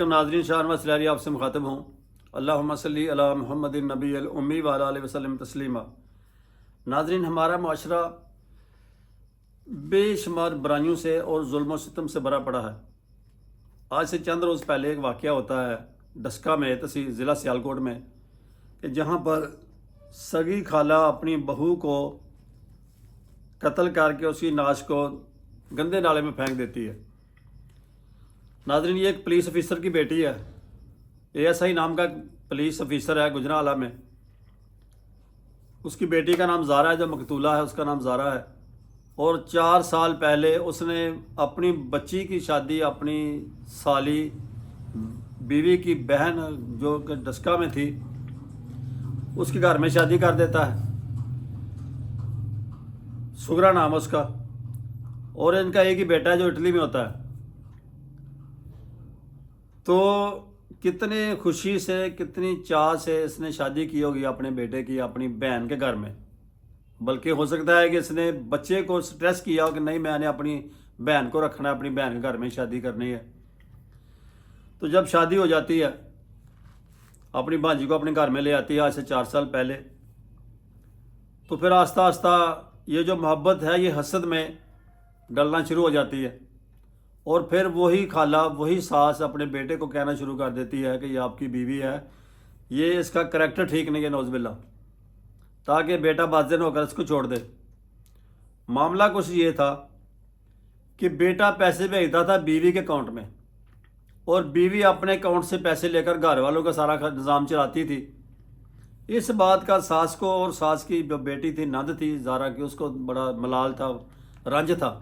ناظرین، شاہ نواز سلیری آپ سے مخاطب ہوں۔ اللہم صلی علی محمد النبی الامی وعلی آلہ وسلم تسلیما۔ ناظرین، ہمارا معاشرہ بے شمار برائیوں سے اور ظلم و ستم سے بھرا پڑا ہے۔ آج سے چند روز پہلے ایک واقعہ ہوتا ہے ڈسکا میں، تحصیل ضلع سیالکوٹ میں، کہ جہاں پر سگی خالہ اپنی بہو کو قتل کر کے اس کی ناش کو گندے نالے میں پھینک دیتی ہے۔ ناظرین، یہ ایک پولیس آفیسر کی بیٹی ہے، ASI نام کا پولیس آفیسر ہے گجرانوالہ میں۔ اس کی بیٹی کا نام زارا ہے، جو مقتولہ ہے اس کا نام زارا ہے، اور 4 سال پہلے اس نے اپنی بچی کی شادی اپنی سالی بیوی کی بہن جو کہ ڈسکا میں تھی اس کے گھر میں شادی کر دیتا ہے۔ سگرا نام اس کا، اور ان کا ایک ہی بیٹا ہے جو اٹلی میں ہوتا ہے۔ تو کتنے خوشی سے، کتنی چاہ سے اس نے شادی کی ہوگی اپنے بیٹے کی اپنی بہن کے گھر میں، بلکہ ہو سکتا ہے کہ اس نے بچے کو سٹریس کیا ہو کہ نہیں، میں نے اپنی بہن کو رکھنا ہے، اپنی بہن کے گھر میں شادی کرنی ہے۔ تو جب شادی ہو جاتی ہے، اپنی بھانجی کو اپنے گھر میں لے آتی ہے آج سے 4 سال پہلے، تو پھر آہستہ آہستہ یہ جو محبت ہے یہ حسد میں ڈلنا شروع ہو جاتی ہے، اور پھر وہی خالہ، وہی ساس اپنے بیٹے کو کہنا شروع کر دیتی ہے کہ یہ آپ کی بیوی ہے، یہ اس کا کریکٹر ٹھیک نہیں ہے، نعوذ باللہ، تاکہ بیٹا باذن ہو کر اس کو چھوڑ دے۔ معاملہ کچھ یہ تھا کہ بیٹا پیسے بھیجتا تھا بیوی کے اکاؤنٹ میں، اور بیوی اپنے اکاؤنٹ سے پیسے لے کر گھر والوں کا سارا نظام چلاتی تھی۔ اس بات کا ساس کو، اور ساس کی جو بیٹی تھی نند تھی زارا کی، اس کو بڑا ملال تھا، رنج تھا۔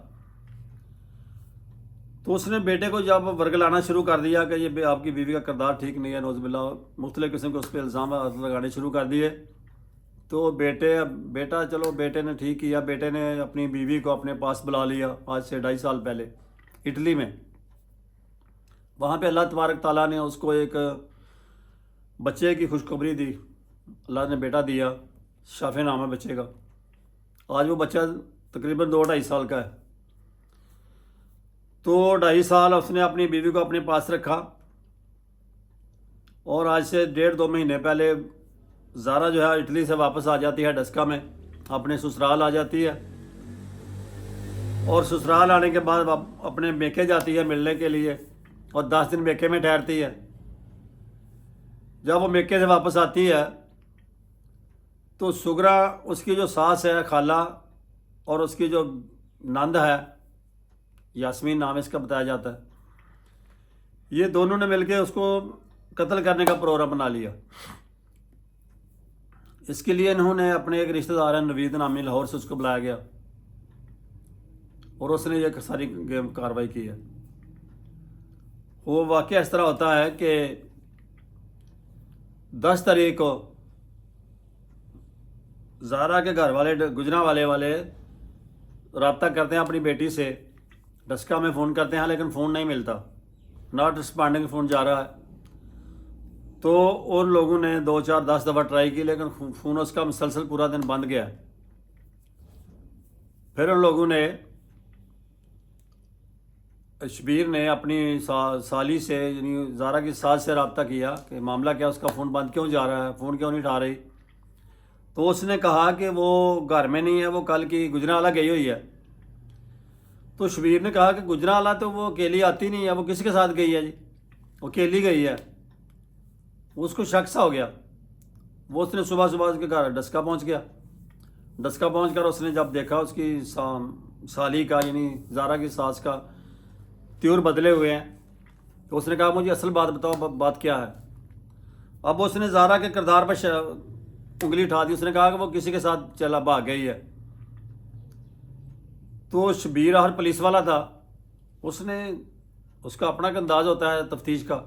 تو اس نے بیٹے کو جب ورگلانا شروع کر دیا کہ یہ آپ کی بیوی کا کردار ٹھیک نہیں ہے، نعوذ باللہ، مختلف قسم کے اس پہ الزامات لگانے شروع کر دیے، تو بیٹا چلو بیٹے نے ٹھیک کیا، بیٹے نے اپنی بیوی کو اپنے پاس بلا لیا آج سے 2.5 سال پہلے اٹلی میں۔ وہاں پہ اللہ تبارک تعالیٰ نے اس کو ایک بچے کی خوشخبری دی، اللہ نے بیٹا دیا، شافع نام ہے بچے کا۔ آج وہ بچہ تقریباً 2-2.5 سال کا ہے۔ تو 2.5 سال اس نے اپنی بیوی کو اپنے پاس رکھا، اور آج سے 1.5-2 مہینے پہلے زارا جو ہے اٹلی سے واپس آ جاتی ہے ڈسکا میں، اپنے سسرال آ جاتی ہے، اور سسرال آنے کے بعد اپنے میکے جاتی ہے ملنے کے لیے، اور 10 دن میکے میں ٹھہرتی ہے۔ جب وہ میکے سے واپس آتی ہے تو سگرا، اس کی جو ساس ہے خالہ، اور اس کی جو نند ہے یاسمین نام اس کا بتایا جاتا ہے، یہ دونوں نے مل کے اس کو قتل کرنے کا پروگرام بنا لیا۔ اس کے لیے انہوں نے اپنے ایک رشتہ دار ہیں نوید نامی، لاہور سے، اس کو بلایا گیا، اور اس نے یہ ساری کارروائی کی ہے۔ وہ واقعہ اس طرح ہوتا ہے کہ 10 تاریخ کو زارا کے گھر والے، گجرانوالے والے رابطہ کرتے ہیں اپنی بیٹی سے، ڈسکا میں فون کرتے ہیں، لیکن فون نہیں ملتا، ناٹ رسپانڈنگ، فون جا رہا ہے۔ تو ان لوگوں نے 2-4-10 دفعہ ٹرائی کی، لیکن فون اس کا مسلسل پورا دن بند گیا۔ پھر ان لوگوں نے، شبیر نے اپنی سالی سے، یعنی زارا کی ساس سے رابطہ کیا کہ معاملہ کیا، اس کا فون بند کیوں جا رہا ہے، فون کیوں نہیں اٹھا رہی۔ تو اس نے کہا کہ وہ گھر میں نہیں ہے، وہ کل کی گجرانوالہ گئی ہوئی ہے۔ تو شبیر نے کہا کہ گجرانوالہ تو وہ اکیلی آتی نہیں ہے، وہ کس کے ساتھ گئی ہے جی، وہ اکیلی گئی ہے۔ اس کو شک سا ہو گیا، وہ اس نے صبح اس کے گھر ڈسکا پہنچ گیا۔ ڈسکا پہنچ کر اس نے جب دیکھا اس کی سالی کا، یعنی زارا کی ساس کا تیور بدلے ہوئے ہیں، تو اس نے کہا مجھے اصل بات بتاؤ، بات کیا ہے۔ اب اس نے زارا کے کردار پر انگلی اٹھا دی، اس نے کہا کہ وہ کسی کے ساتھ چلا بھاگ گئی ہے۔ تو شبیر ہر پولیس والا تھا، اس کا اپنا انداز ہوتا ہے تفتیش کا،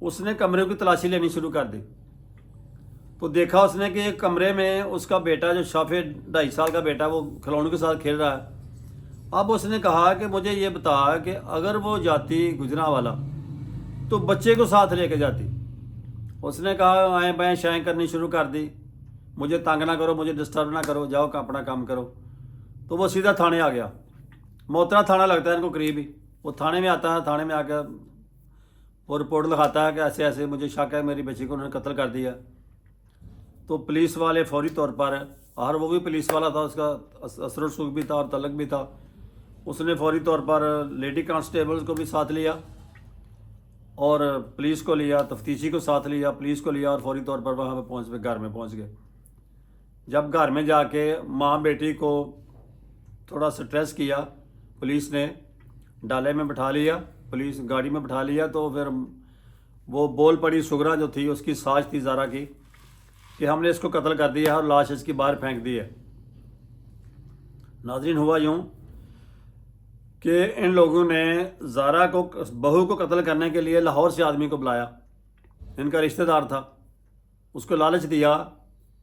اس نے کمرے کی تلاشی لینی شروع کر دی۔ تو دیکھا اس نے کہ ایک کمرے میں اس کا بیٹا، جو شافع 2.5 سال کا بیٹا، وہ کھلونوں کے ساتھ کھیل رہا ہے۔ اب اس نے کہا کہ مجھے یہ بتا کہ اگر وہ جاتی گجرانوالہ تو بچے کو ساتھ لے کے جاتی۔ اس نے کہا آئیں بائیں شائیں کرنی شروع کر دی، مجھے تنگ نہ کرو، مجھے ڈسٹرب نہ کرو، جاؤ اپنا کام کرو۔ تو وہ سیدھا تھانے آ گیا، موترا تھانہ لگتا ہے ان کو قریب ہی، وہ تھانے میں آتا ہے، تھانے میں آ کے وہ رپورٹ لکھاتا ہے کہ ایسے ایسے مجھے شک ہے میری بچی کو انہوں نے قتل کر دیا. تو پولیس والے فوری طور پر، اور وہ بھی پولیس والا تھا، اس کا اثر و رسوخ بھی تھا اور تعلق بھی تھا، اس نے فوری طور پر لیڈی کانسٹیبلز کو بھی ساتھ لیا اور پولیس کو لیا، تفتیشی کو ساتھ لیا، پولیس کو لیا، اور فوری طور پر وہاں پہ پہنچ گئے، گھر میں پہنچ گئے. جب گھر میں جا کے ماں بیٹی کو تھوڑا سٹریس کیا، پولیس نے ڈالے میں بٹھا لیا، پولیس گاڑی میں بٹھا لیا، تو پھر وہ بول پڑی سغرا جو تھی، اس کی ساز تھی زارا کی، کہ ہم نے اس کو قتل کر دیا ہے اور لاش اس کی باہر پھینک دی ہے. ناظرین، ہوا یوں کہ ان لوگوں نے زارا کو، بہو کو قتل کرنے کے لیے لاہور سے آدمی کو بلایا، ان کا رشتہ دار تھا، اس کو لالچ دیا،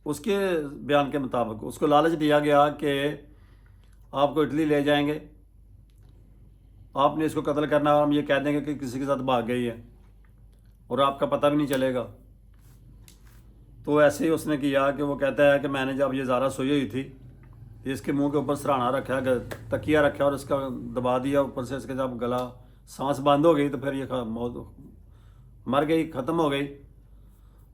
اس کے بیان کے مطابق اس کو لالچ دیا گیا کہ آپ کو اٹلی لے جائیں گے، آپ نے اس کو قتل کرنا اور ہم یہ کہہ دیں گے کہ کسی کے ساتھ بھاگ گئی ہے اور آپ کا پتہ بھی نہیں چلے گا. تو ایسے ہی اس نے کیا کہ وہ کہتا ہے کہ میں نے جب یہ زارا سوئی ہوئی تھی، اس کے منہ کے اوپر سرہانا رکھا، تکیہ رکھا اور اس کا دبا دیا اوپر سے، اس کے جب گلا سانس بند ہو گئی تو پھر یہ موت مر گئی، ختم ہو گئی.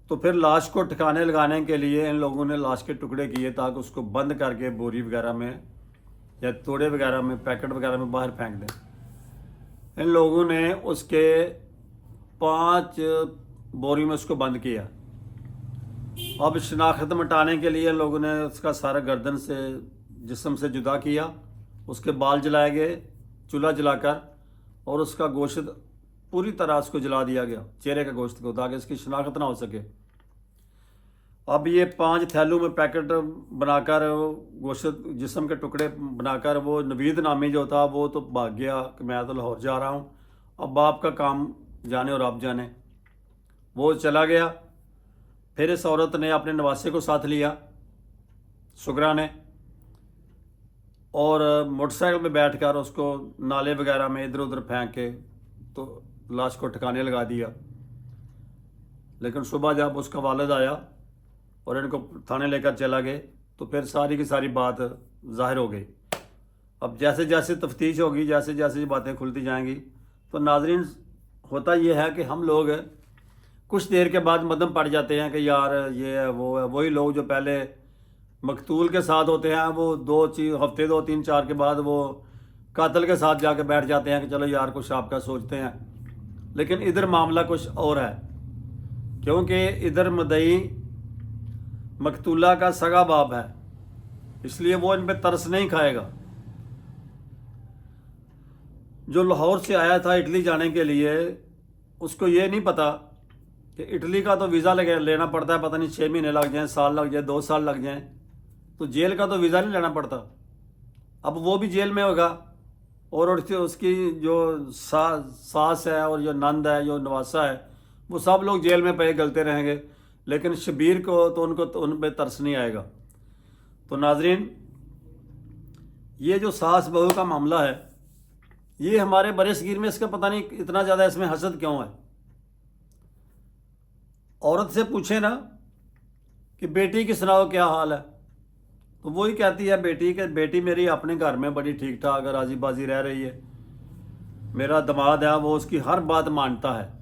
تو پھر لاش کو ٹھکانے لگانے کے لیے ان لوگوں نے لاش کے ٹکڑے کیے تاکہ اس کو بند کر کے بوری وغیرہ میں یا توڑے وغیرہ میں، پیکٹ وغیرہ میں باہر پھینک دیں. ان لوگوں نے اس کے 5 بوری میں اس کو بند کیا. اب شناخت مٹانے کے لیے لوگوں نے اس کا سارا گردن سے، جسم سے جدا کیا، اس کے بال جلائے گئے چولہا جلا کر، اور اس کا گوشت پوری طرح اس کو جلا دیا گیا، چہرے کا گوشت کو، تاکہ اس کی شناخت نہ ہو سکے. اب یہ 5 تھیلوں میں پیکٹ بنا کر، گوشت جسم کے ٹکڑے بنا کر، وہ نوید نامی جو تھا وہ تو بھاگ گیا کہ میں تو لاہور جا رہا ہوں، اب باپ کا کام جانے اور آپ جانے. وہ چلا گیا. پھر اس عورت نے اپنے نواسے کو ساتھ لیا، سغرا نے، اور موٹر سائیکل میں بیٹھ کر اس کو نالے وغیرہ میں ادھر ادھر پھینک کے تو لاش کو ٹھکانے لگا دیا. لیکن صبح جب اس کا والد آیا اور ان کو تھانے لے کر چلا گئے تو پھر ساری کی ساری بات ظاہر ہو گئی. اب جیسے جیسے تفتیش ہوگی، جیسے جیسے یہ باتیں کھلتی جائیں گی، تو ناظرین ہوتا یہ ہے کہ ہم لوگ کچھ دیر کے بعد مدم پڑ جاتے ہیں کہ یار یہ ہے وہ ہے. وہی لوگ جو پہلے مقتول کے ساتھ ہوتے ہیں، وہ 2 ہفتے 2 3 4 کے بعد وہ قاتل کے ساتھ جا کے بیٹھ جاتے ہیں کہ چلو یار کچھ آپ کا سوچتے ہیں. لیکن ادھر معاملہ کچھ اور ہے، کیونکہ ادھر مدعی مقتولہ کا سگا باپ ہے، اس لیے وہ ان پہ ترس نہیں کھائے گا. جو لاہور سے آیا تھا اٹلی جانے کے لیے، اس کو یہ نہیں پتا کہ اٹلی کا تو ویزا لینا پڑتا ہے، پتہ نہیں 6 مہینے لگ جائیں، سال لگ جائے، 2 سال لگ جائیں. تو جیل کا تو ویزا نہیں لینا پڑتا. اب وہ بھی جیل میں ہوگا، اور اس کی جو ساس ہے اور جو نند ہے، جو نواسا ہے، وہ سب لوگ جیل میں پہ گلتے رہیں گے. لیکن شبیر کو تو ان پہ ترس نہیں آئے گا. تو ناظرین، یہ جو ساس بہو کا معاملہ ہے، یہ ہمارے برصغیر میں اس کا پتہ نہیں اتنا زیادہ اس میں حسد کیوں ہے. عورت سے پوچھیں نا کہ بیٹی کی سناؤ کیا حال ہے، تو وہی کہتی ہے بیٹی کہ بیٹی میری اپنے گھر میں بڑی ٹھیک ٹھاک راضی بازی رہ رہی ہے، میرا دماد ہے وہ اس کی ہر بات مانتا ہے.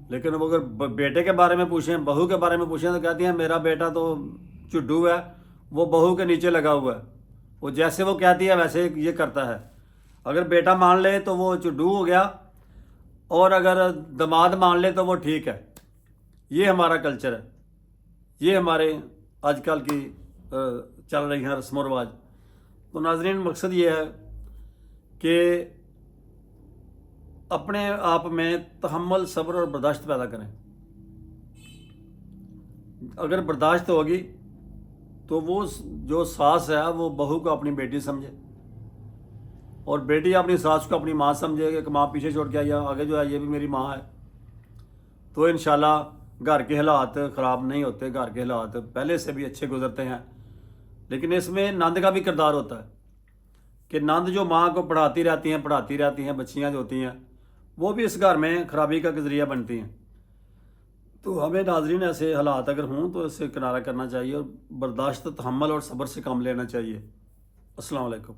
لیکن وہ اگر بیٹے کے بارے میں پوچھیں، بہو کے بارے میں پوچھیں، تو کہتی ہیں میرا بیٹا تو چڈو ہے، وہ بہو کے نیچے لگا ہوا ہے، وہ جیسے وہ کہتی ہے ویسے یہ کرتا ہے. اگر بیٹا مان لے تو وہ چڈو ہو گیا، اور اگر دماد مان لے تو وہ ٹھیک ہے. یہ ہمارا کلچر ہے، یہ ہمارے آج کل کی چل رہی ہیں رسم و رواج. تو ناظرین، مقصد یہ ہے کہ اپنے آپ میں تحمل، صبر اور برداشت پیدا کریں. اگر برداشت ہوگی تو وہ جو ساس ہے وہ بہو کو اپنی بیٹی سمجھے، اور بیٹی اپنی ساس کو اپنی ماں سمجھے کہ ماں پیچھے چھوڑ کے آئی ہے، آگے جو ہے یہ بھی میری ماں ہے. تو انشاءاللہ گھر کے حالات خراب نہیں ہوتے، گھر کے حالات پہلے سے بھی اچھے گزرتے ہیں. لیکن اس میں نند کا بھی کردار ہوتا ہے کہ نند جو ماں کو پڑھاتی رہتی ہیں، بچیاں جو ہوتی ہیں وہ بھی اس گھر میں خرابی کا ذریعہ بنتی ہیں. تو ہمیں ناظرین ایسے حالات اگر ہوں تو اس سے کنارہ کرنا چاہیے، اور برداشت، تحمل اور صبر سے کام لینا چاہیے. السلام علیکم.